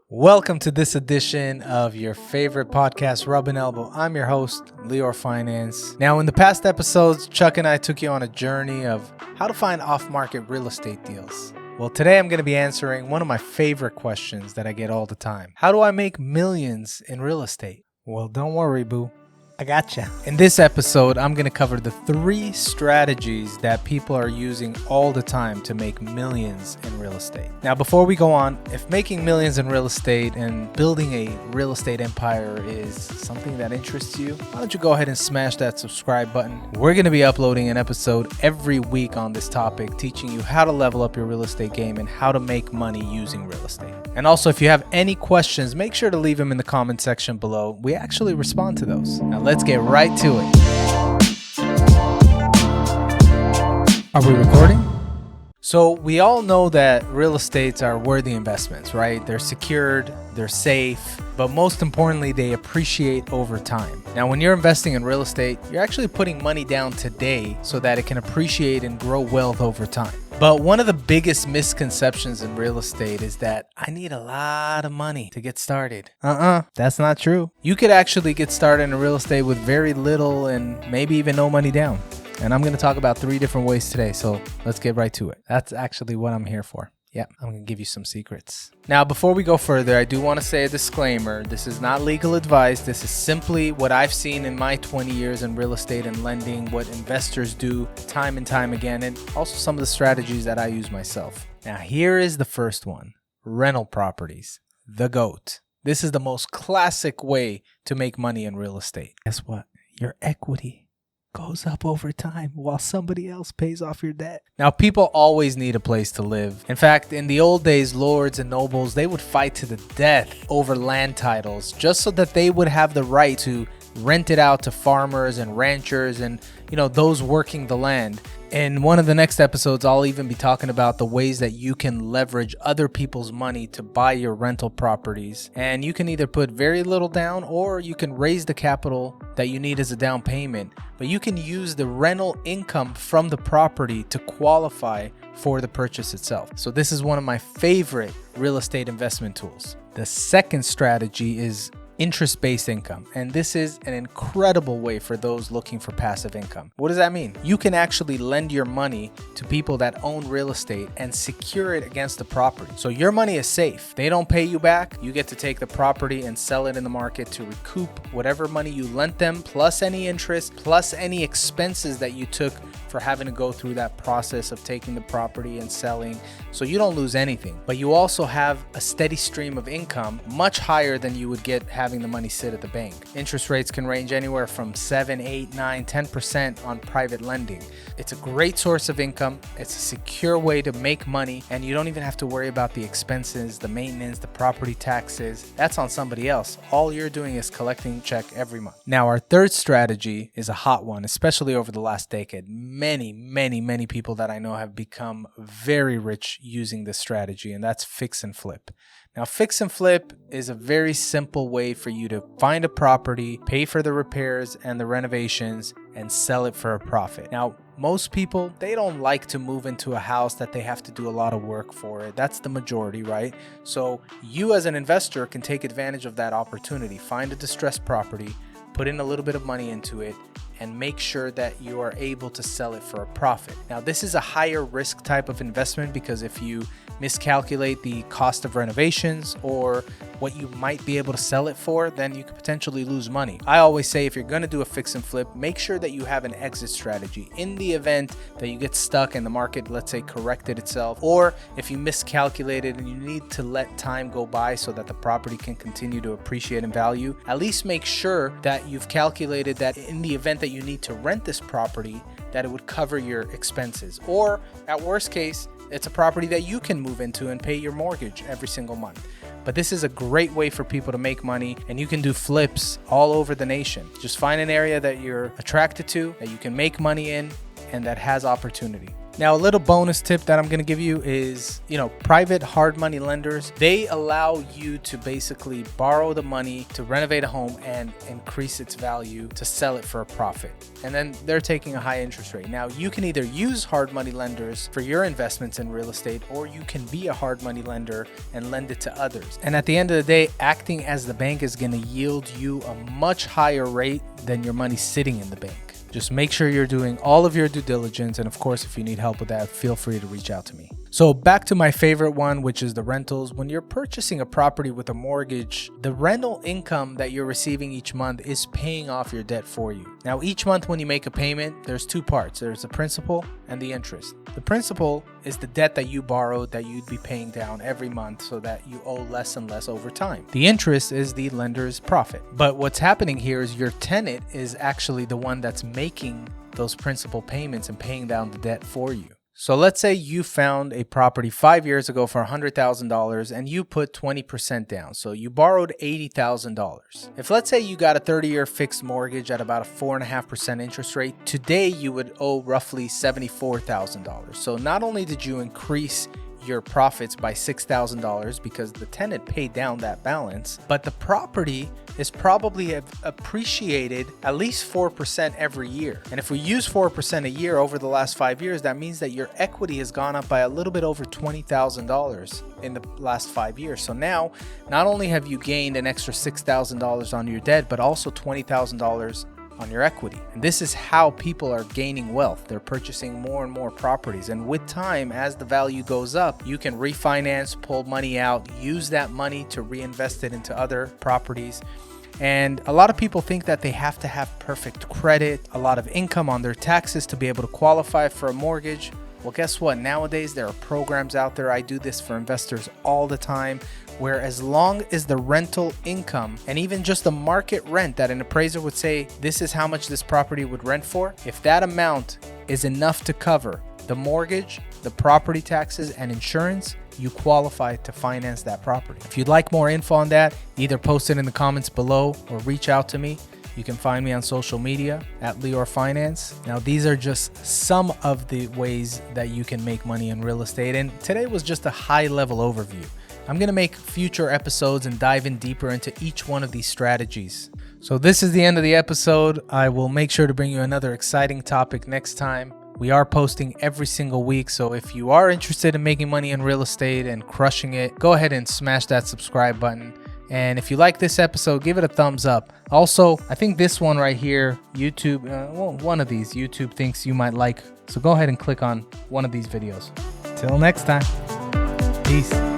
Welcome to this edition of your favorite podcast, Rub and Elbow. I'm your host, Lior Finance. Now, in the past episodes, Chuck and I took you on a journey of how to find off-market real estate deals. Well, today I'm going to be answering one of my favorite questions that I get all the time. How do I make millions in real estate? Well, don't worry, boo. I gotcha. In this episode, I'm going to cover the 3 strategies that people are using all the time to make millions in real estate. Now, before we go on, if making millions in real estate and building a real estate empire is something that interests you, why don't you go ahead and smash that subscribe button? We're going to be uploading an episode every week on this topic, teaching you how to level up your real estate game and how to make money using real estate. And also, if you have any questions, make sure to leave them in the comment section below. We actually respond to those. Now, let's get right to it. Are we recording? So we all know that real estates are worthy investments, right? They're secured, they're safe, but most importantly, they appreciate over time. Now, when you're investing in real estate, you're actually putting money down today so that it can appreciate and grow wealth over time. But one of the biggest misconceptions in real estate is that I need a lot of money to get started. That's not true. You could actually get started in real estate with very little and maybe even no money down. And I'm going to talk about 3 different ways today, so let's get right to it. That's actually what I'm here for. Yeah, I'm going to give you some secrets. Now, before we go further, I do want to say a disclaimer. This is not legal advice. This is simply what I've seen in my 20 years in real estate and lending, what investors do time and time again, and also some of the strategies that I use myself. Now, here is the first one. Rental properties. The GOAT. This is the most classic way to make money in real estate. Guess what? Your equity goes up over time while somebody else pays off your debt. Now, people always need a place to live. In fact, in the old days, lords and nobles, they would fight to the death over land titles just so that they would have the right to rent it out to farmers and ranchers and, those working the land. In one of the next episodes, I'll even be talking about the ways that you can leverage other people's money to buy your rental properties. And you can either put very little down or you can raise the capital that you need as a down payment. But you can use the rental income from the property to qualify for the purchase itself. So this is one of my favorite real estate investment tools. The second strategy is interest-based income, and this is an incredible way for those looking for passive income. What does that mean? You can actually lend your money to people that own real estate and secure it against the property. So your money is safe. They don't pay you back. You get to take the property and sell it in the market to recoup whatever money you lent them, plus any interest, plus any expenses that you took for having to go through that process of taking the property and selling. So you don't lose anything, but you also have a steady stream of income, much higher than you would get having the money sit at the bank. Interest rates can range anywhere from 7, 8, 9, 10% on private lending. It's a great source of income. It's a secure way to make money, and you don't even have to worry about the expenses, the maintenance, the property taxes. That's on somebody else. All you're doing is collecting a check every month. Now, our third strategy is a hot one, especially over the last decade. Many people that I know have become very rich using this strategy, and that's fix and flip. Now, fix and flip is a very simple way for you to find a property, pay for the repairs and the renovations, and sell it for a profit. Now, most people, they don't like to move into a house that they have to do a lot of work for. That's the majority, right? So you as an investor can take advantage of that opportunity. Find a distressed property, put in a little bit of money into it, and make sure that you are able to sell it for a profit. Now, this is a higher risk type of investment because if you miscalculate the cost of renovations or what you might be able to sell it for, then you could potentially lose money. I always say if you're going to do a fix and flip, make sure that you have an exit strategy in the event that you get stuck and the market, let's say, corrected itself, or if you miscalculated and you need to let time go by so that the property can continue to appreciate in value. At least make sure that you've calculated that in the event that you need to rent this property, that it would cover your expenses, or at worst case, it's a property that you can move into and pay your mortgage every single month. But this is a great way for people to make money, and you can do flips all over the nation. Just find an area that you're attracted to, that you can make money in, and that has opportunity. Now, a little bonus tip that I'm going to give you is, private hard money lenders, they allow you to basically borrow the money to renovate a home and increase its value to sell it for a profit. And then they're taking a high interest rate. Now, you can either use hard money lenders for your investments in real estate, or you can be a hard money lender and lend it to others. And at the end of the day, acting as the bank is going to yield you a much higher rate than your money sitting in the bank. Just make sure you're doing all of your due diligence. And of course, if you need help with that, feel free to reach out to me. So back to my favorite one, which is the rentals. When you're purchasing a property with a mortgage, the rental income that you're receiving each month is paying off your debt for you. Now, each month when you make a payment, there's two parts. There's the principal and the interest. The principal is the debt that you borrowed that you'd be paying down every month so that you owe less and less over time. The interest is the lender's profit. But what's happening here is your tenant is actually the one that's making those principal payments and paying down the debt for you. So let's say you found a property 5 years ago for $100,000 and you put 20% down. So you borrowed $80,000. If let's say you got a 30-year fixed mortgage at about a 4.5% interest rate, today you would owe roughly $74,000. So not only did you increase your profits by $6,000 because the tenant paid down that balance, but the property is probably appreciated at least 4% every year. And if we use 4% a year over the last 5 years, that means that your equity has gone up by a little bit over $20,000 in the last 5 years. So now, not only have you gained an extra $6,000 on your debt, but also $20,000 on your equity. And this is how people are gaining wealth. They're purchasing more and more properties. And with time, as the value goes up, you can refinance, pull money out, use that money to reinvest it into other properties. And a lot of people think that they have to have perfect credit, a lot of income on their taxes to be able to qualify for a mortgage. Well, guess what? Nowadays, there are programs out there. I do this for investors all the time, where as long as the rental income and even just the market rent that an appraiser would say, this is how much this property would rent for, if that amount is enough to cover the mortgage, the property taxes, and insurance, you qualify to finance that property. If you'd like more info on that, either post it in the comments below or reach out to me. You can find me on social media at Lior Finance. Now, these are just some of the ways that you can make money in real estate. And today was just a high-level overview. I'm going to make future episodes and dive in deeper into each one of these strategies. So this is the end of the episode. I will make sure to bring you another exciting topic next time. We are posting every single week. So if you are interested in making money in real estate and crushing it, go ahead and smash that subscribe button. And if you like this episode, give it a thumbs up. Also, I think this one right here, YouTube, one of these YouTube thinks you might like. So go ahead and click on one of these videos. Till next time. Peace.